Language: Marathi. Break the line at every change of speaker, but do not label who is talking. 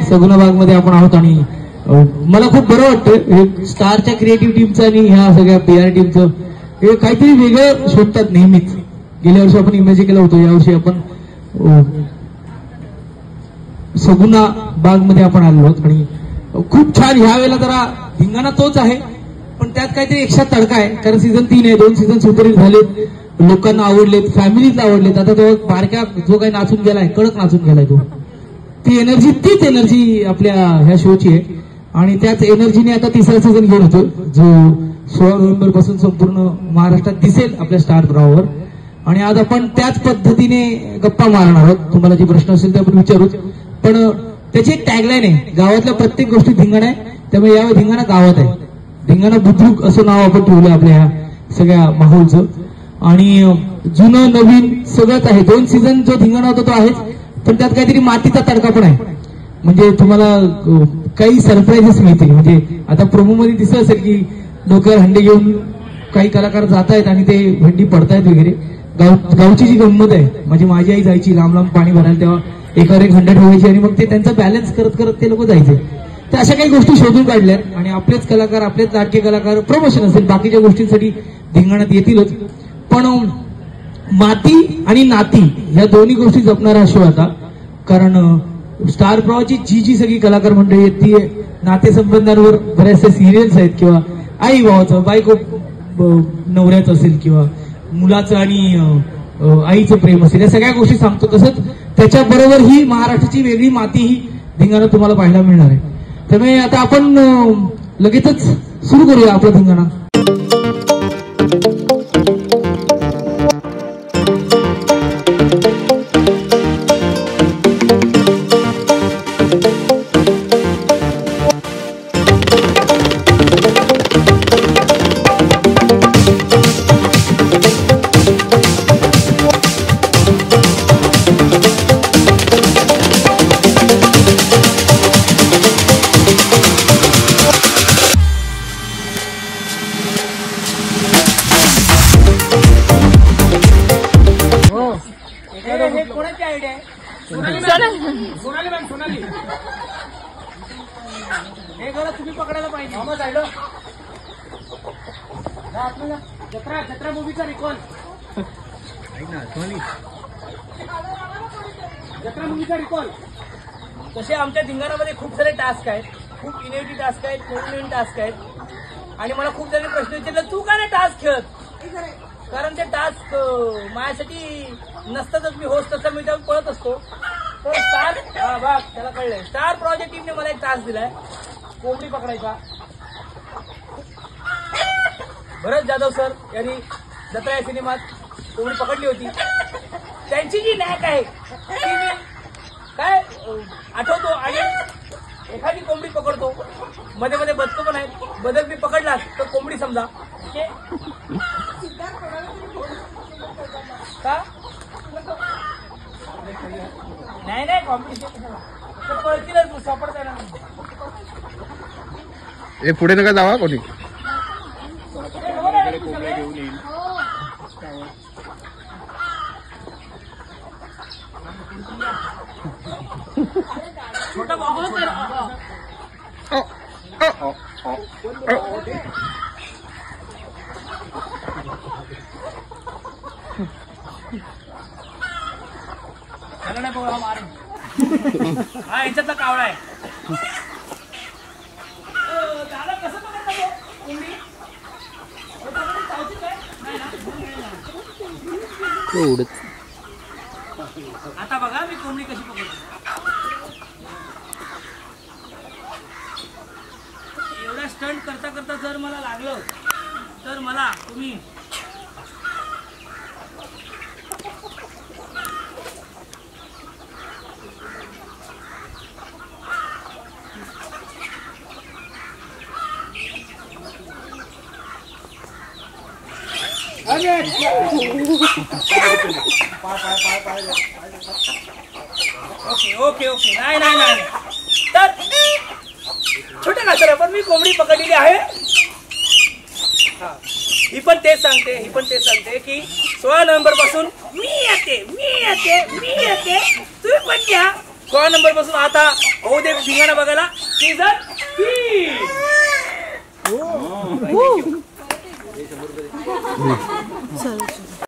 सगुना बाग मध्ये आपण आहोत आणि मला खूप बरं वाटतं स्टारच्या क्रिएटिव्ह टीमचं आणि ह्या सगळ्या PR टीमचं हे काहीतरी वेगळं शोधतात नेहमीच. गेल्या वर्षी आपण इमॅजिन केलं होतं, यावर्षी आपण सगुना बाग मध्ये आपण आलो आहोत आणि खूप छान. ह्या वेळेला जरा धिंगाणा तोच आहे पण त्यात काहीतरी एक्स्ट्रा तडका आहे कारण सीझन 3 आहे. 2 सीझन सुपरहिट झालेत, लोकांना आवडलेत, फॅमिलीला आवडलेत. आता तो बारक्या जो काही नाचून गेलाय, कडक नाचून गेलाय तो, ती एनर्जी तीच एनर्जी आपल्या ह्या शोची आहे आणि त्याच एनर्जीने आता तिसरा सीझन घेऊन होतो जो 16 नोव्हेंबर पासून संपूर्ण महाराष्ट्रात दिसेल आपल्या स्टार प्रवाहावर. आणि आज आपण त्याच पद्धतीने गप्पा मारणार आहोत. तुम्हाला जे प्रश्न असेल ते आपण विचारूच, पण त्याची एक टॅगलाईन आहे, गावातल्या प्रत्येक गोष्टी धिंगाणा आहे. त्यामुळे यावेळी धिंगाणा गावात आहे, धिंगाणा बुद्रुक असं नाव आपण ठेवलं आपल्या ह्या सगळ्या माहोलचं. आणि जुनं नवीन सगळंच आहे. 2 सीझन जो धिंगाणा होता तो आहेच, पण त्यात काहीतरी मातीचा तडका पण आहे. म्हणजे तुम्हाला काही सरप्राईजेस मिळतील. म्हणजे आता प्रोमो मध्ये दिसत असेल की डोक्यावर हंडे घेऊन काही कलाकार जात आहेत आणि ते हंडी पडतायत वगैरे. गावची जी गंमत आहे, म्हणजे माझी आई जायची लांब लांब पाणी भरायला, तेव्हा एकावर एक हंडा ठेवायची आणि मग ते त्यांचा बॅलन्स करत करत ते लोक जायचे. तर अशा काही गोष्टी शोधून काढल्यात आणि आपलेच कलाकार, आपलेच नाट्य कलाकार, प्रमोशन असेल, बाकीच्या गोष्टींसाठी धिंगाणात येतीलच. पण माती आणि नाती ह्या दोन्ही गोष्टी जपणारा शो आता. कारण स्टार प्रवाहाची जी सगळी कलाकार मंडळी आहेत ती नातेसंबंधांवर बऱ्याचशा सिरियल्स आहेत किंवा आई भावाचं, बायको नवऱ्याचं असेल किंवा मुलाचं आणि आईचं प्रेम असेल, या सगळ्या गोष्टी सांगतो. तसंच त्याच्याबरोबर ही महाराष्ट्राची वेगळी माती ही धिंगाणा तुम्हाला पाहायला मिळणार आहे. त्यामुळे आता आपण लगेचच सुरू करूया आपला धिंगाणा.
कोणाची आयडिया आहे? सोनाली हे घर तुम्ही पकडायला पाहिजे. जत्रा मूवीचा रिकॉल, जत्रा मूवीचा रिकॉल. तसे आमच्या धिंगाणामध्ये खूप सारे टास्क आहेत, खूप इनोव्हेटिव्ह टास्क आहेत, नवीन टास्क आहेत. आणि मला खूप जणांनी प्रश्न विचारले तू का नाही टास्क खेळत? कारण ते टास्क माझ्यासाठी नसतातच. मी होस्ट असता मी त्यावर पळत असतो. तर स्टार बाग त्याला कळलंय, स्टार प्रॉजेक्ट टीमने मला एक टास्क दिलाय, कोंबडी पकडायचा. भरत जाधव सर यांनी जत्रा या सिनेमात कोंबडी पकडली होती. त्यांची जी नॅक आहे ती मी काय आठवतो आणि एखादी कोंबडी पकडतो. मध्ये मध्ये बदक पण आहेत, बदक मी पकडला तर कोंबडी समजा का नाही कॉम्पिटिशन पळतीलच सापडता ना.
हे पुढे नका जावा कोणी.
छोटा बाबू नाही बघा मारे. हा याच्यातला कावळा आहे. दादा कसं पकडतो कोंबडी? आता बघा मी कोंबडी कशी पकडतो. एवढा स्टंट करता करता जर मला लागलं तर मला तुम्ही ओके ओके नाही तर छोटे का सर पण मी कोंबडी पकडलेली आहे. ही पण तेच सांगते की 16 नोव्हेंबर पासून मी येते तुम्ही पण घ्या. 16 नोव्हेंबर पासून आता हो दे धिंगाणा बघायला सीझन 3.